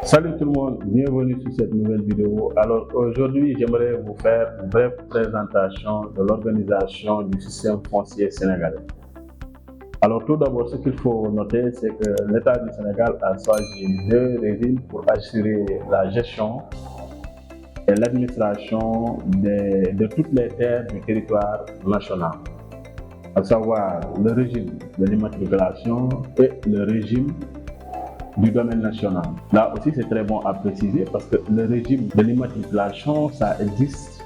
Salut tout le monde, bienvenue sur cette nouvelle vidéo. Alors aujourd'hui, j'aimerais vous faire une brève présentation de l'organisation du système foncier sénégalais. Alors tout d'abord, ce qu'il faut noter, c'est que l'État du Sénégal a choisi deux régimes pour assurer la gestion et l'administration de toutes les terres du territoire national, à savoir le régime de l'immatriculation et le régime du domaine national. Là aussi, c'est très bon à préciser parce que le régime de l'immatriculation, ça existe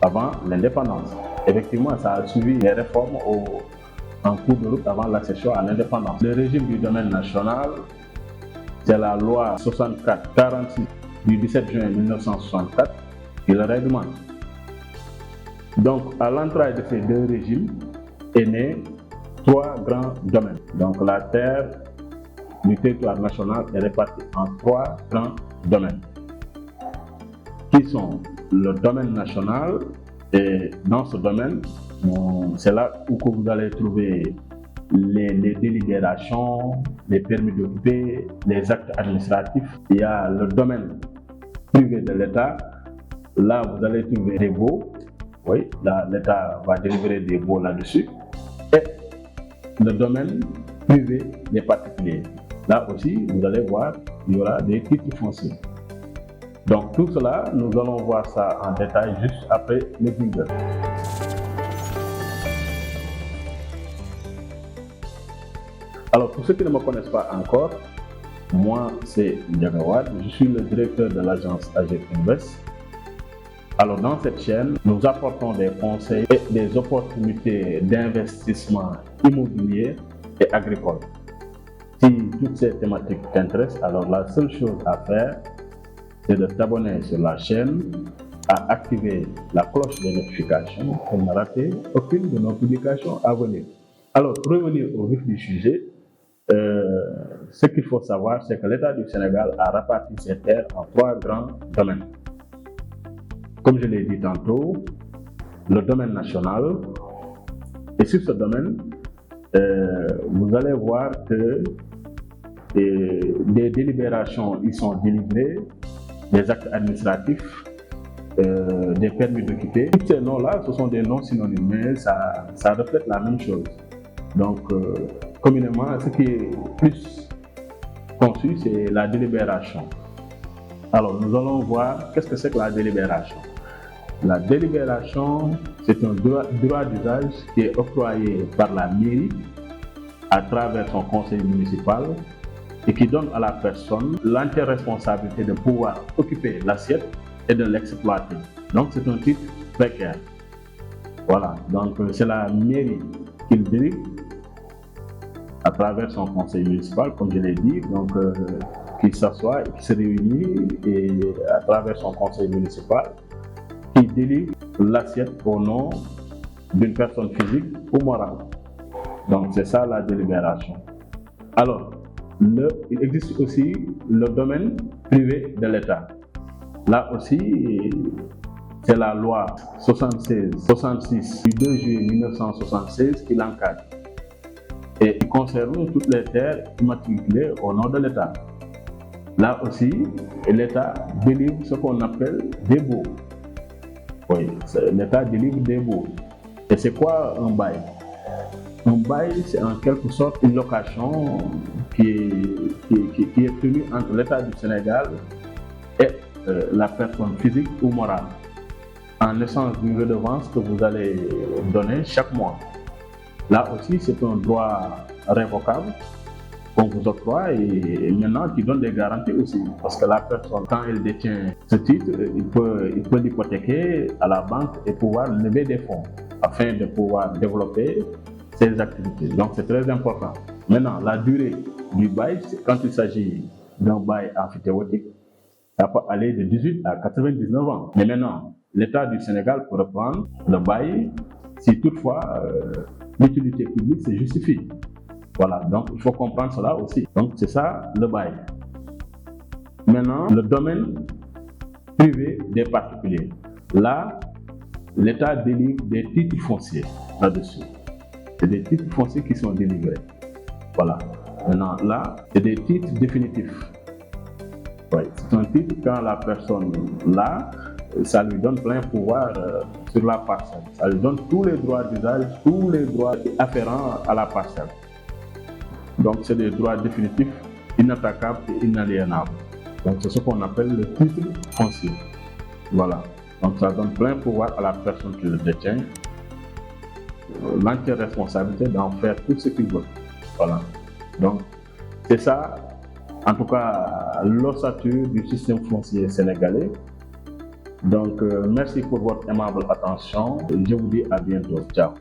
avant l'indépendance. Effectivement, ça a suivi les réformes en cours de route avant l'accession à l'indépendance. Le régime du domaine national, c'est la loi 64-46 du 17 juin 1964 qui le réglemente. Donc, à l'entrée de ces deux régimes est né trois grands domaines. Donc, la terre du territoire national est réparti en trois grands domaines, qui sont le domaine national, et dans ce domaine, c'est là où vous allez trouver les délibérations, les permis d'occuper, les actes administratifs. Il y a le domaine privé de l'État, là vous allez trouver des baux, oui, là l'État va délivrer des baux là-dessus, et le domaine privé des particuliers. Là aussi, vous allez voir, il y aura des titres fonciers. Donc tout cela, nous allons voir ça en détail juste après le jingle. Alors pour ceux qui ne me connaissent pas encore, moi c'est Ndiaga Wade, je suis le directeur de l'agence AG Invest. Alors dans cette chaîne, nous apportons des conseils et des opportunités d'investissement immobilier et agricole. Si toutes ces thématiques t'intéressent, alors la seule chose à faire, c'est de t'abonner sur la chaîne, à activer la cloche de notification pour ne rater aucune de nos publications à venir. Alors, pour revenir au vif du sujet, ce qu'il faut savoir, c'est que l'État du Sénégal a réparti ses terres en trois grands domaines. Comme je l'ai dit tantôt, le domaine national, et sur ce domaine, vous allez voir que des délibérations y sont délivrées, des actes administratifs, des permis d'occuper. Tous ces noms-là, ce sont des noms synonymes, mais ça reflète la même chose. Donc, communément, ce qui est plus conçu, c'est la délibération. Alors, nous allons voir qu'est-ce que c'est que la délibération. La délibération, c'est un droit d'usage qui est octroyé par la mairie à travers son conseil municipal et qui donne à la personne l'entière responsabilité de pouvoir occuper l'assiette et de l'exploiter. Donc c'est un titre précaire. Voilà, donc c'est la mairie qui le délivre à travers son conseil municipal, comme je l'ai dit, donc qui s'assoit et qui se réunit et à travers son conseil municipal qui délivre l'assiette au nom d'une personne physique ou morale. Donc c'est ça la délibération. Alors, il existe aussi le domaine privé de l'État. Là aussi, c'est la loi 66 du 2 juillet 1976 qui l'encadre et qui concerne toutes les terres immatriculées au nom de l'État. Là aussi, l'État délivre ce qu'on appelle des baux. Oui, l'État délivre des baux. Et c'est quoi un bail? Un bail, c'est en quelque sorte une location qui est tenue entre l'État du Sénégal et la personne physique ou morale, en échange d'une redevance que vous allez donner chaque mois. Là aussi, c'est un droit révocable qu'on vous octroie et maintenant qui donne des garanties aussi. Parce que la personne, quand elle détient ce titre, il peut l'hypothéquer à la banque et pouvoir lever des fonds afin de pouvoir développer ses activités. Donc c'est très important. Maintenant, la durée du bail, quand il s'agit d'un bail amphithéotique, ça peut aller de 18 à 99 ans. Mais maintenant, l'État du Sénégal peut reprendre le bail si toutefois l'utilité publique se justifie. Voilà, donc il faut comprendre cela aussi. Donc c'est ça le bail. Maintenant, le domaine privé des particuliers. Là, l'État délivre des titres fonciers là-dessus. C'est des titres fonciers qui sont délivrés. Voilà. Maintenant, là, c'est des titres définitifs. Un titre, quand la personne l'a, ça lui donne plein pouvoir sur la parcelle. Ça lui donne tous les droits d'usage, tous les droits afférents à la parcelle. Donc, c'est des droits définitifs, inattaquables et inaliénables. Donc, c'est ce qu'on appelle le titre foncier. Voilà. Donc, ça donne plein pouvoir à la personne qui le détient, l'entière responsabilité d'en faire tout ce qu'il veut. Voilà. Donc, c'est ça, en tout cas, l'ossature du système foncier sénégalais. Donc, merci pour votre aimable attention. Je vous dis à bientôt. Ciao.